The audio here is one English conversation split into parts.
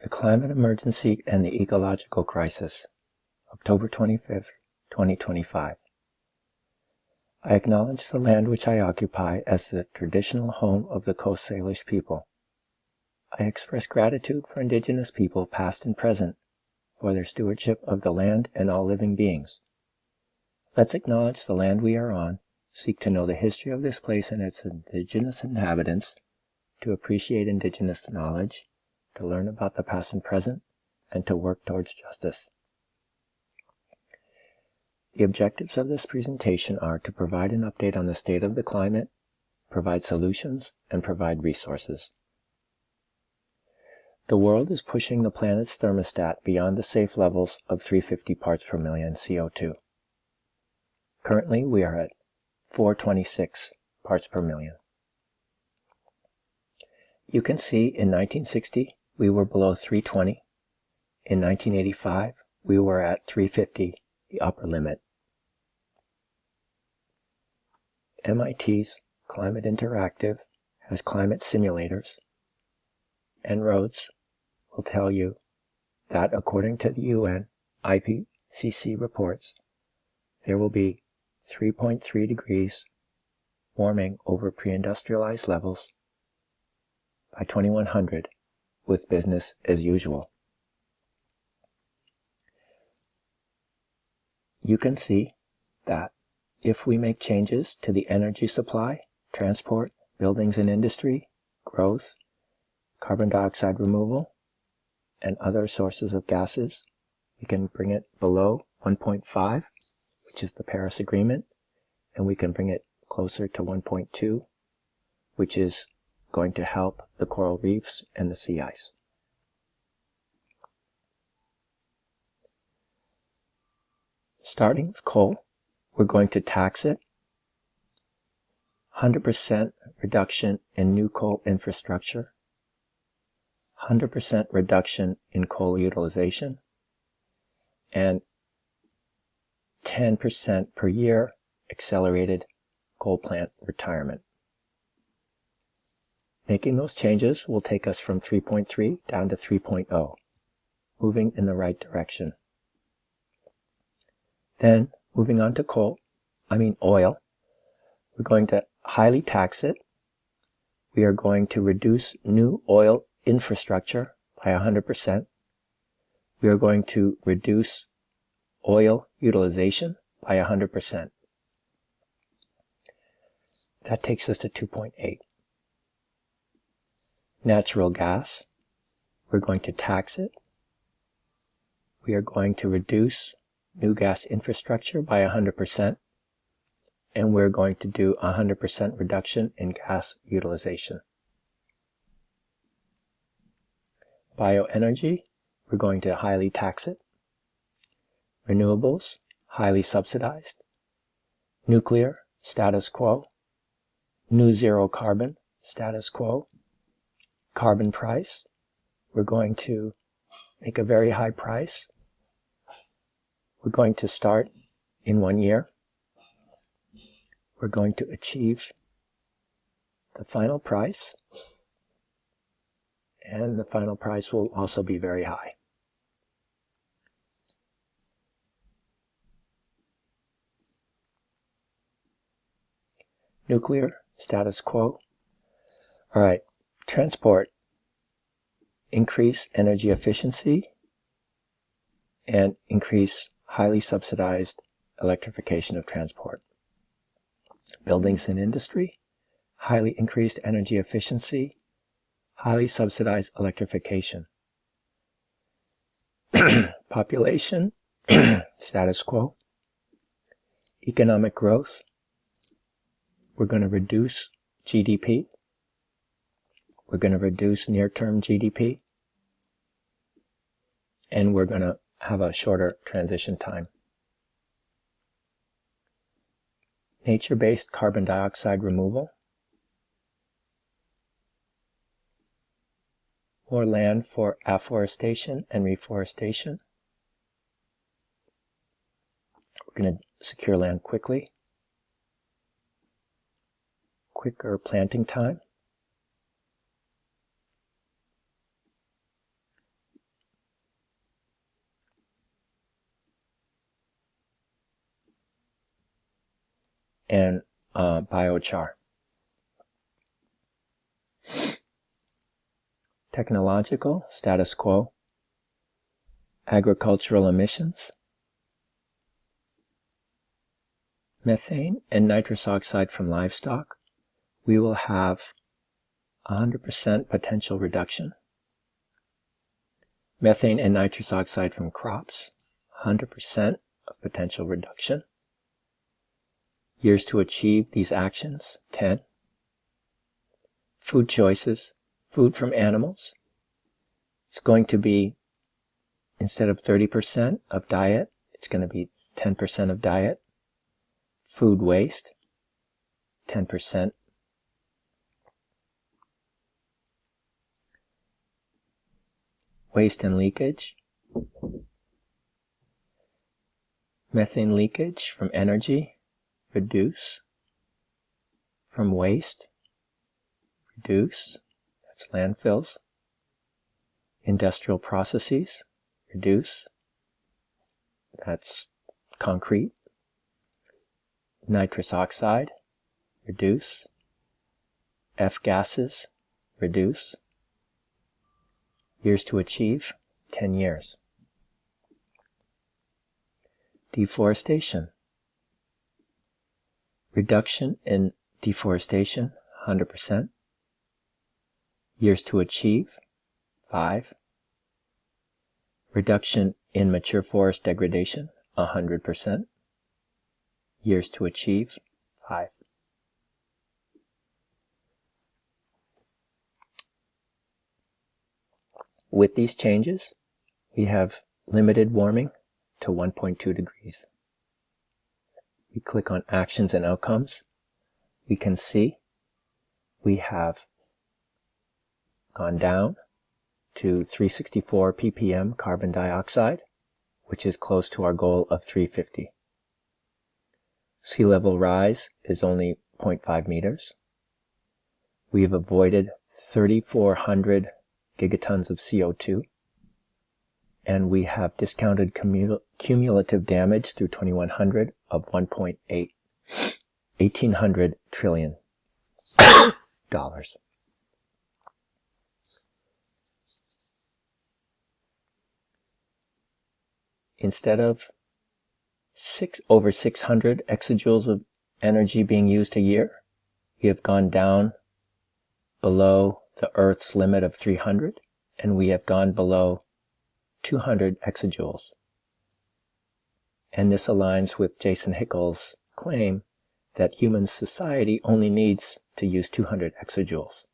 The Climate Emergency and the Ecological Crisis, October 25th, 2025. I acknowledge the land which I occupy as the traditional home of the Coast Salish people. I express gratitude for Indigenous people, past and present, for their stewardship of the land and all living beings. Let's acknowledge the land we are on, seek to know the history of this place and its Indigenous inhabitants, to appreciate Indigenous knowledge, to learn about the past and present, and to work towards justice. The objectives of this presentation are to provide an update on the state of the climate, provide solutions, and provide resources. The world is pushing the planet's thermostat beyond the safe levels of 350 parts per million CO2. Currently, we are at 426 parts per million. You can see in 1960, we were below 320. In 1985, we were at 350, the upper limit. MIT's Climate Interactive has climate simulators, and roads will tell you that according to the UN IPCC reports, there will be 3.3 degrees warming over pre-industrialized levels by 2100 with business as usual. You can see that if we make changes to the energy supply, transport, buildings and industry, growth, carbon dioxide removal, and other sources of gases, we can bring it below 1.5, which is the Paris Agreement, and we can bring it closer to 1.2, which is going to help the coral reefs and the sea ice. Starting with coal, we're going to tax it. 100% reduction in new coal infrastructure. 100% reduction in coal utilization. And 10% per year accelerated coal plant retirement. Making those changes will take us from 3.3 down to 3.0, moving in the right direction. Then, moving on to oil, we're going to highly tax it. We are going to reduce new oil infrastructure by 100%. We are going to reduce oil utilization by 100%. That takes us to 2.8. Natural gas, we're going to tax it. We are going to reduce new gas infrastructure by 100%. And we're going to do 100% reduction in gas utilization. Bioenergy, we're going to highly tax it. Renewables, highly subsidized. Nuclear, status quo. New zero carbon, status quo. Carbon price, we're going to make a very high price. We're going to start in 1 year. We're going to achieve the final price, and the final price will also be very high. Nuclear, status quo. All right, transport, increase energy efficiency and increase highly subsidized electrification of transport. Buildings and industry, highly increased energy efficiency, highly subsidized electrification. Population, status quo. Economic growth, we're going to reduce GDP. We're going to reduce near-term GDP. And we're going to have a shorter transition time. Nature-based carbon dioxide removal. More land for afforestation and reforestation. We're going to secure land quickly. Quicker planting time. and biochar. Technological status quo. Agricultural emissions. Methane and nitrous oxide from livestock. We will have 100% potential reduction. Methane and nitrous oxide from crops, 100% of potential reduction. Years to achieve these actions, 10. Food choices, food from animals. It's going to be, instead of 30% of diet, it's going to be 10% of diet. Food waste, 10%. Waste and leakage. Methane leakage from energy, reduce. From waste, reduce. That's landfills. Industrial processes, reduce. That's concrete. Nitrous oxide, reduce. F-gases, reduce. Years to achieve, 10 years. Deforestation. Reduction in deforestation, 100%. Years to achieve, 5. Reduction in mature forest degradation, 100%. Years to achieve, 5. With these changes, we have limited warming to 1.2 degrees. We click on Actions and Outcomes. We can see we have gone down to 364 ppm carbon dioxide, which is close to our goal of 350. Sea level rise is only 0.5 meters. We have avoided 3,400 gigatons of CO2, and we have discounted cumulative damage through 2100 of 1.8 trillion dollars. Instead of over 600 exajoules of energy being used a year, we have gone down below the Earth's limit of 300, and we have gone below 200 exajoules. And this aligns with Jason Hickel's claim that human society only needs to use 200 exajoules.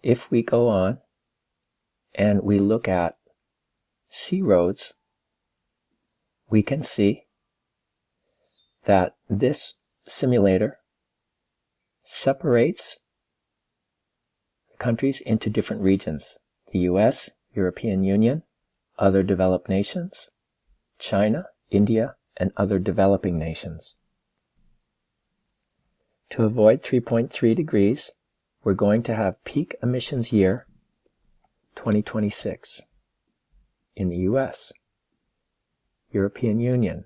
If we go on and we look at sea roads, we can see that this simulator separates countries into different regions: the US, European Union, other developed nations, China, India, and other developing nations. To avoid 3.3 degrees, we're going to have peak emissions year 2026 in the US, European Union,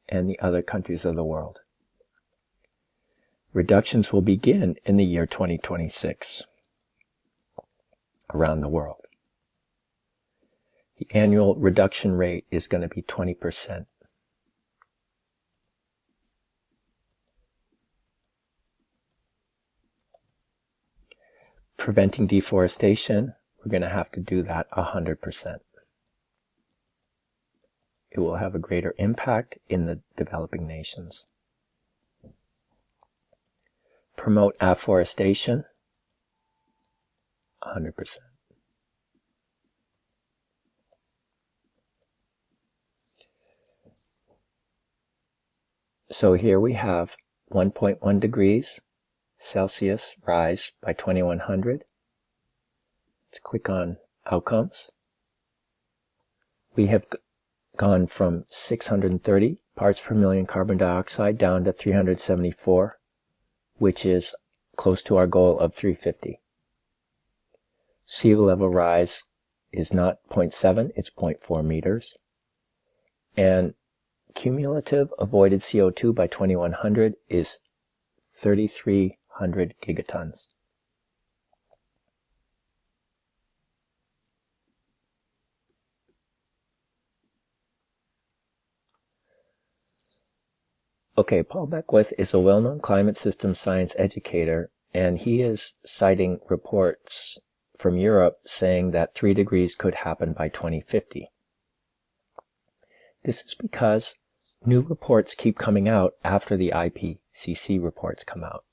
and the other countries of the world. Reductions will begin in the year 2026 around the world. The annual reduction rate is going to be 20%. Preventing deforestation, we're going to have to do that 100%. It will have a greater impact in the developing nations. Promote afforestation, 100%. So here we have 1.1 degrees Celsius rise by 2100. Let's click on Outcomes. We have gone from 630 parts per million carbon dioxide down to 374, which is close to our goal of 350. Sea level rise is not 0.7, it's 0.4 meters. And cumulative avoided CO2 by 2100 is 3,300 gigatons. Okay, Paul Beckwith is a well-known climate system science educator, and he is citing reports from Europe saying that 3 degrees could happen by 2050. This is because new reports keep coming out after the IPCC reports come out.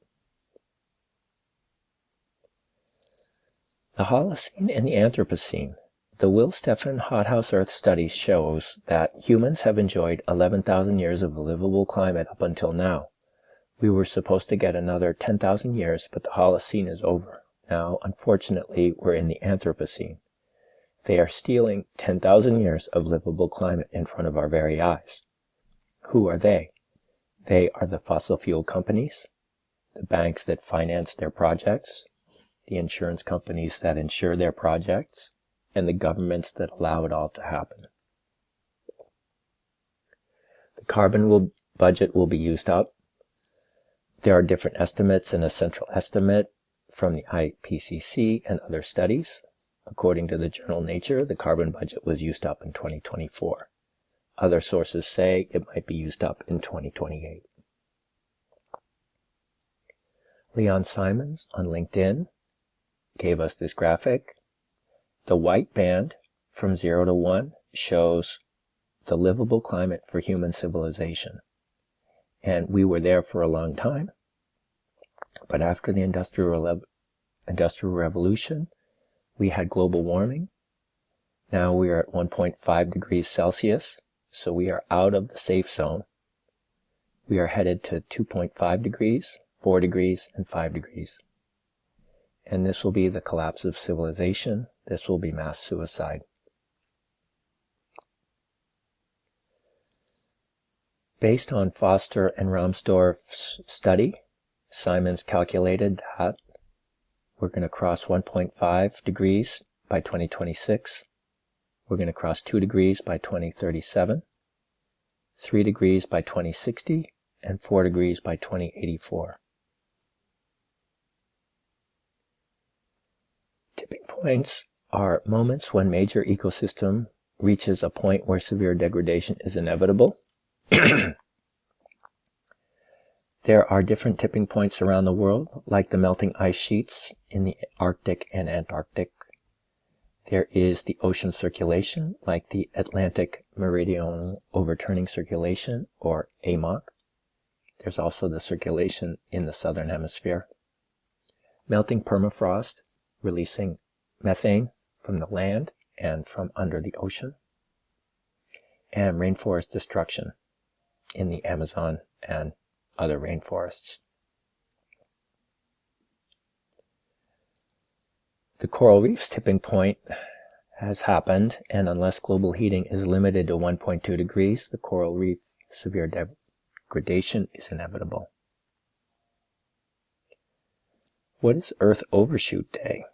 The Holocene and the Anthropocene. The Will Stephan Hothouse Earth study shows that humans have enjoyed 11,000 years of a livable climate up until now. We were supposed to get another 10,000 years, but the Holocene is over. Now, unfortunately, we're in the Anthropocene. They are stealing 10,000 years of livable climate in front of our very eyes. Who are they? They are the fossil fuel companies, the banks that finance their projects, the insurance companies that insure their projects, and the governments that allow it all to happen. The carbon budget will be used up. There are different estimates and a central estimate from the IPCC and other studies. According to the journal Nature, the carbon budget was used up in 2024. Other sources say it might be used up in 2028. Leon Simons on LinkedIn gave us this graphic. The white band from 0 to 1 shows the livable climate for human civilization. And we were there for a long time. But after the Industrial Revolution, we had global warming. Now we are at 1.5 degrees Celsius, so we are out of the safe zone. We are headed to 2.5 degrees, 4 degrees, and 5 degrees. And this will be the collapse of civilization. This will be mass suicide. Based on Foster and Rahmstorf's study, Simons calculated that we're going to cross 1.5 degrees by 2026. We're going to cross 2 degrees by 2037, 3 degrees by 2060, and 4 degrees by 2084. Tipping points are moments when major ecosystem reaches a point where severe degradation is inevitable. There are different tipping points around the world, like the melting ice sheets in the Arctic and Antarctic. There is the ocean circulation, like the Atlantic Meridional Overturning Circulation, or AMOC. There's also the circulation in the southern hemisphere. Melting permafrost, releasing methane from the land and from under the ocean. And rainforest destruction in the Amazon and other rainforests. The coral reef's tipping point has happened, and unless global heating is limited to 1.2 degrees, the coral reef severe degradation is inevitable. What is Earth Overshoot Day?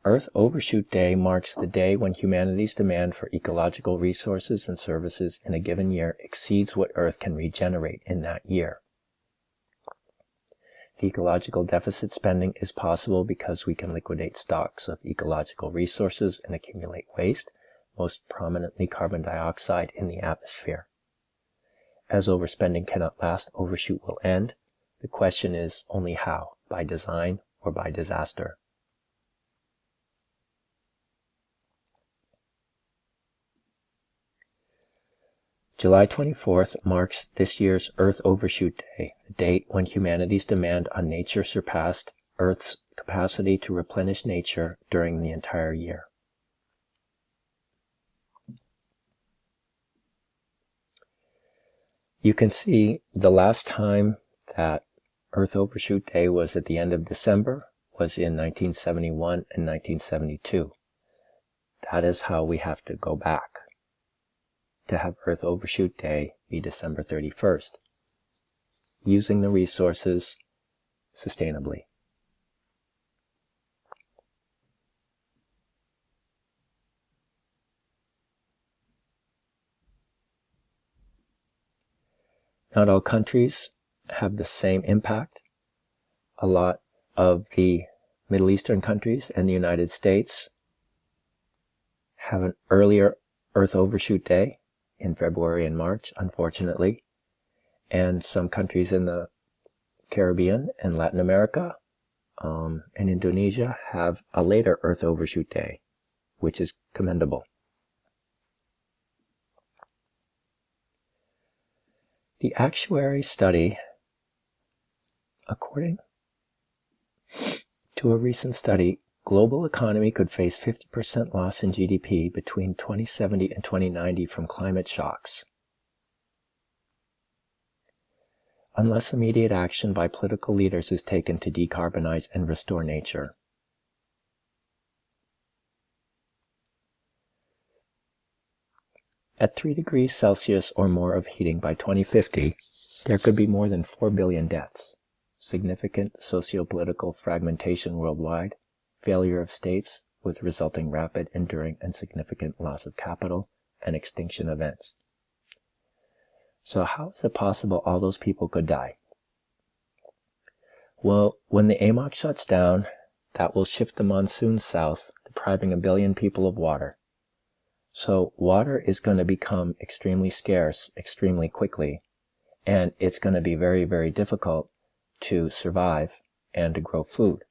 Earth Overshoot Day marks the day when humanity's demand for ecological resources and services in a given year exceeds what Earth can regenerate in that year. The ecological deficit spending is possible because we can liquidate stocks of ecological resources and accumulate waste, most prominently carbon dioxide in the atmosphere. As overspending cannot last, overshoot will end. The question is only how, by design or by disaster. July 24th marks this year's Earth Overshoot Day, a date when humanity's demand on nature surpassed Earth's capacity to replenish nature during the entire year. You can see the last time that Earth Overshoot Day was at the end of December was in 1971 and 1972. That is how we have to go back to have Earth Overshoot Day be December 31st, using the resources sustainably. Not all countries have the same impact. A lot of the Middle Eastern countries and the United States have an earlier Earth overshoot day in February and March, unfortunately. And some countries in the Caribbean and Latin America and Indonesia have a later Earth overshoot day, which is commendable. The actuary study, according to a recent study, global economy could face 50% loss in GDP between 2070 and 2090 from climate shocks, unless immediate action by political leaders is taken to decarbonize and restore nature. At 3 degrees Celsius or more of heating by 2050, there could be more than 4 billion deaths, significant socio-political fragmentation worldwide, failure of states with resulting rapid, enduring, and significant loss of capital, and extinction events. So how is it possible all those people could die? Well, when the AMOC shuts down, that will shift the monsoon south, depriving 1 billion people of water. So water is going to become extremely scarce extremely quickly, and it's going to be very, very difficult to survive and to grow food.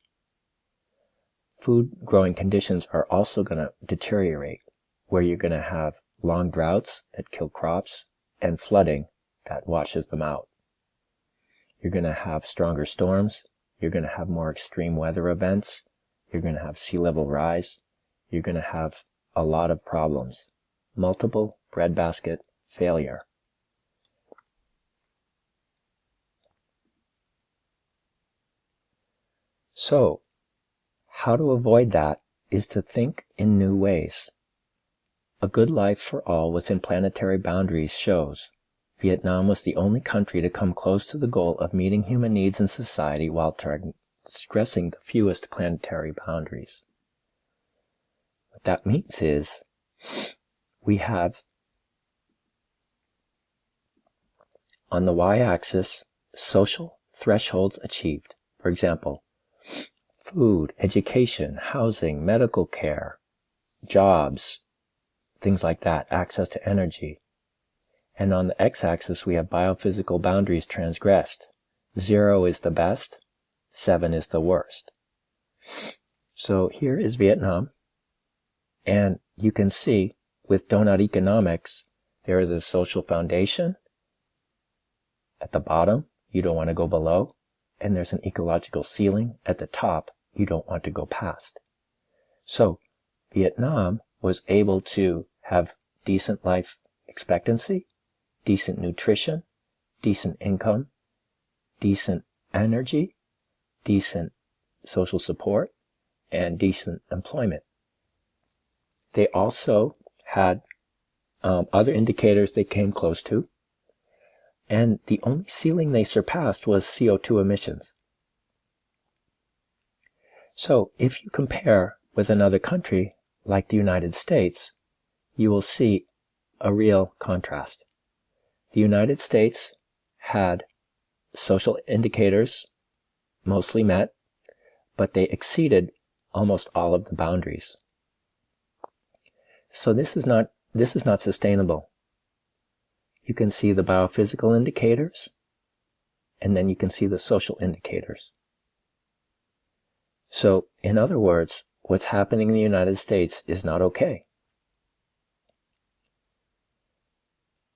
Food growing conditions are also going to deteriorate, where you're going to have long droughts that kill crops and flooding that washes them out. You're going to have stronger storms. You're going to have more extreme weather events. You're going to have sea level rise. You're going to have a lot of problems. Multiple breadbasket failure. So, how to avoid that is to think in new ways. A good life for all within planetary boundaries shows Vietnam was the only country to come close to the goal of meeting human needs in society while transgressing the fewest planetary boundaries. What that means is we have on the y-axis social thresholds achieved. For example, food, education, housing, medical care, jobs, things like that, access to energy. And on the x-axis, we have biophysical boundaries transgressed. 0 is the best, 7 is the worst. So here is Vietnam, and you can see with donut economics, there is a social foundation at the bottom, you don't want to go below, and there's an ecological ceiling at the top, you don't want to go past. So Vietnam was able to have decent life expectancy, decent nutrition, decent income, decent energy, decent social support, and decent employment. They also had other indicators they came close to, and the only ceiling they surpassed was CO2 emissions. So if you compare with another country like the United States, you will see a real contrast. The United States had social indicators mostly met, but they exceeded almost all of the boundaries. So this is not sustainable. You can see the biophysical indicators, and then you can see the social indicators. So, in other words, what's happening in the United States is not okay.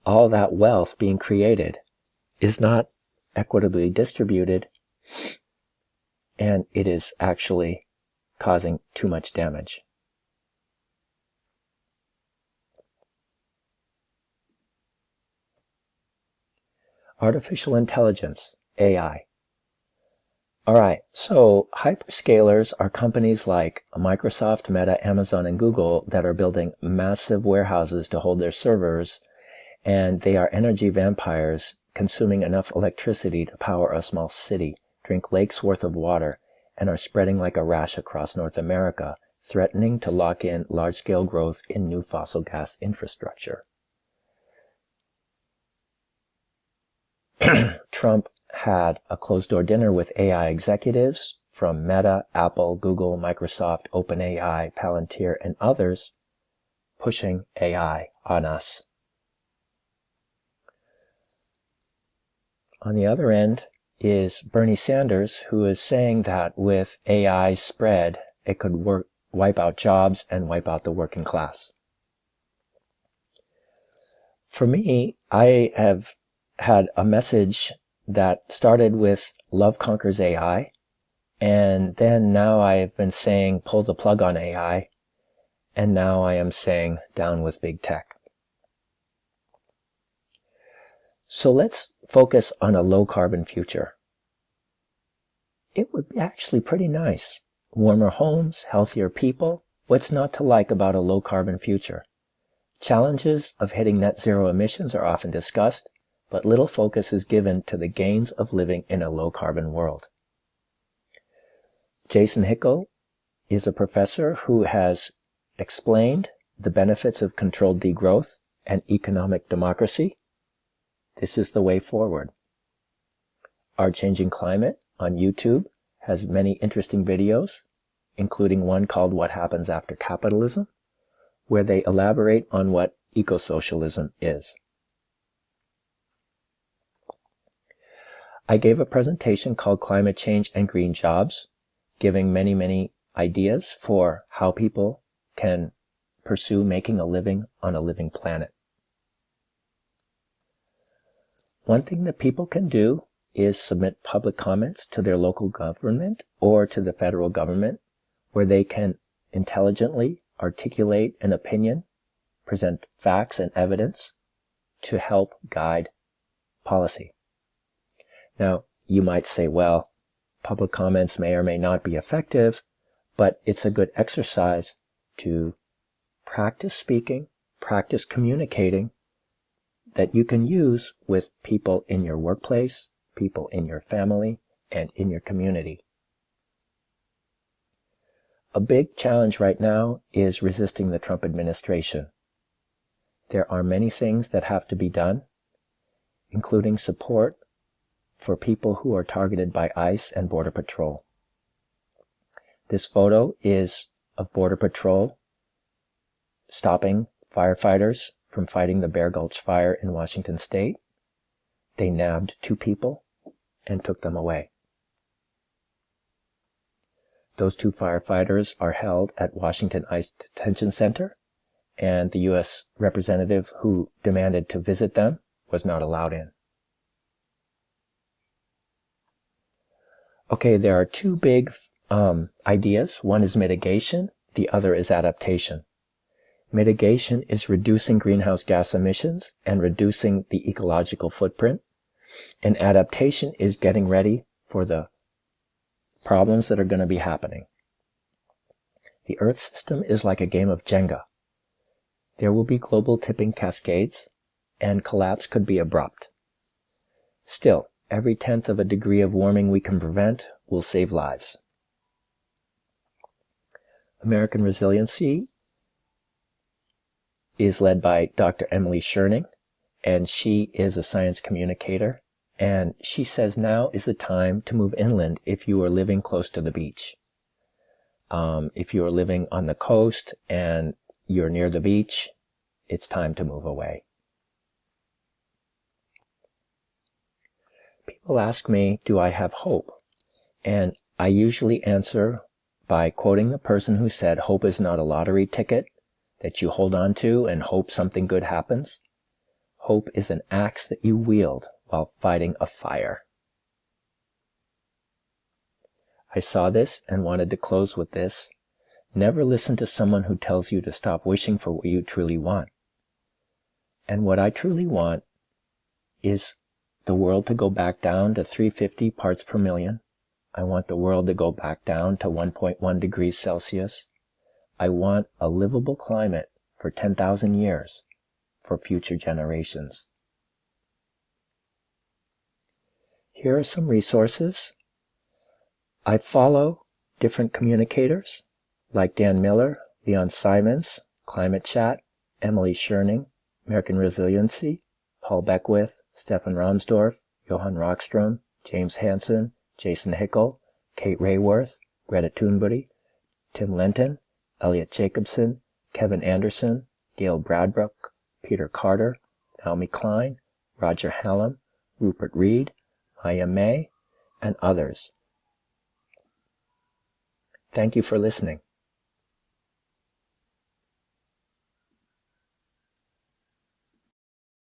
All that wealth being created is not equitably distributed, and it is actually causing too much damage. Artificial intelligence, AI. Alright, so hyperscalers are companies like Microsoft, Meta, Amazon, and Google that are building massive warehouses to hold their servers, and they are energy vampires consuming enough electricity to power a small city, drink lakes worth of water, and are spreading like a rash across North America, threatening to lock in large-scale growth in new fossil gas infrastructure. Trump had a closed-door dinner with AI executives from Meta, Apple, Google, Microsoft, OpenAI, Palantir, and others pushing AI on us. On the other end is Bernie Sanders, who is saying that with AI spread, it could wipe out jobs and wipe out the working class. For me, I have had a message that started with love conquers AI, and then now I have been saying pull the plug on AI, and now I am saying down with big tech. So let's focus on a low-carbon future. It would be actually pretty nice. Warmer homes, healthier people. What's not to like about a low-carbon future? Challenges of hitting net zero emissions are often discussed, but little focus is given to the gains of living in a low-carbon world. Jason Hickel is a professor who has explained the benefits of controlled degrowth and economic democracy. This is the way forward. Our Changing Climate on YouTube has many interesting videos, including one called What Happens After Capitalism, where they elaborate on what eco-socialism is. I gave a presentation called Climate Change and Green Jobs, giving many ideas for how people can pursue making a living on a living planet. One thing that people can do is submit public comments to their local government or to the federal government, where they can intelligently articulate an opinion, present facts and evidence to help guide policy. Now, you might say, well, public comments may or may not be effective, but it's a good exercise to practice speaking, practice communicating, that you can use with people in your workplace, people in your family, and in your community. A big challenge right now is resisting the Trump administration. There are many things that have to be done, including support for people who are targeted by ICE and Border Patrol. This photo is of Border Patrol stopping firefighters from fighting the Bear Gulch fire in Washington State. They nabbed 2 people and took them away. Those 2 firefighters are held at Washington ICE Detention Center, and the U.S. representative who demanded to visit them was not allowed in. Okay, there are 2 big ideas. One is mitigation, the other is adaptation. Mitigation is reducing greenhouse gas emissions and reducing the ecological footprint. And adaptation is getting ready for the problems that are going to be happening. The Earth system is like a game of Jenga. There will be global tipping cascades, and collapse could be abrupt. Still, every 1/10 of a degree of warming we can prevent will save lives. American Resiliency is led by Dr. Emily Scherning, and she is a science communicator, and she says now is the time to move inland if you are living close to the beach. If you are living on the coast and you're near the beach, it's time to move away. People ask me, do I have hope? And I usually answer by quoting the person who said, hope is not a lottery ticket that you hold on to and hope something good happens. Hope is an axe that you wield while fighting a fire. I saw this and wanted to close with this. Never listen to someone who tells you to stop wishing for what you truly want. And what I truly want is the world to go back down to 350 parts per million. I want the world to go back down to 1.1 degrees Celsius. I want a livable climate for 10,000 years for future generations. Here are some resources. I follow different communicators like Dan Miller, Leon Simons, Climate Chat, Emily Scherning, American Resiliency, Paul Beckwith, Stefan Rahmsdorf, Johan Rockstrom, James Hansen, Jason Hickel, Kate Rayworth, Greta Thunberg, Tim Lenton, Elliot Jacobson, Kevin Anderson, Gail Bradbrook, Peter Carter, Naomi Klein, Roger Hallam, Rupert Reed, Maya May, and others. Thank you for listening.